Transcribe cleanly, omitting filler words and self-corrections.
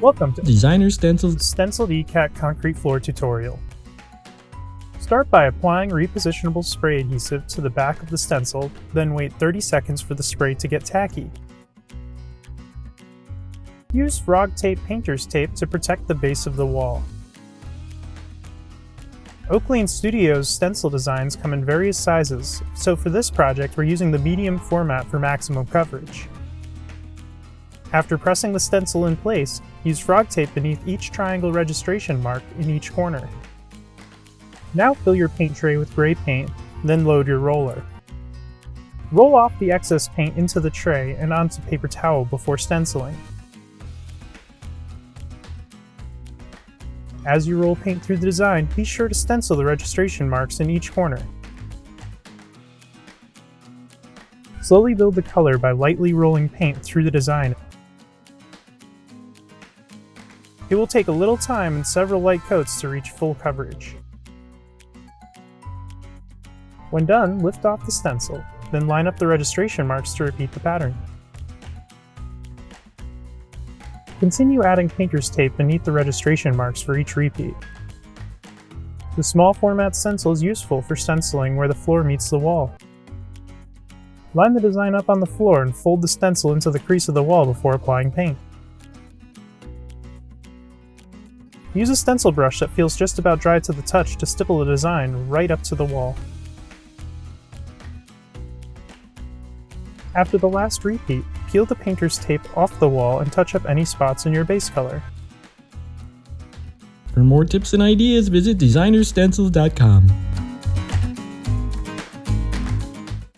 Welcome to Designer Stencils Stenciled Ikat Concrete Floor Tutorial. Start by applying repositionable spray adhesive to the back of the stencil, then wait 30 seconds for the spray to get tacky. Use frog tape painter's tape to protect the base of the wall. Oakley & Studio's stencil designs come in various sizes, so for this project we're using the medium format for maximum coverage. After pressing the stencil in place, use frog tape beneath each triangle registration mark in each corner. Now fill your paint tray with gray paint, then load your roller. Roll off the excess paint into the tray and onto paper towel before stenciling. As you roll paint through the design, be sure to stencil the registration marks in each corner. Slowly build the color by lightly rolling paint through the design. It will take a little time and several light coats to reach full coverage. When done, lift off the stencil, then line up the registration marks to repeat the pattern. Continue adding painter's tape beneath the registration marks for each repeat. The small format stencil is useful for stenciling where the floor meets the wall. Line the design up on the floor and fold the stencil into the crease of the wall before applying paint. Use a stencil brush that feels just about dry to the touch to stipple the design right up to the wall. After the last repeat, peel the painter's tape off the wall and touch up any spots in your base color. For more tips and ideas, visit designerstencils.com.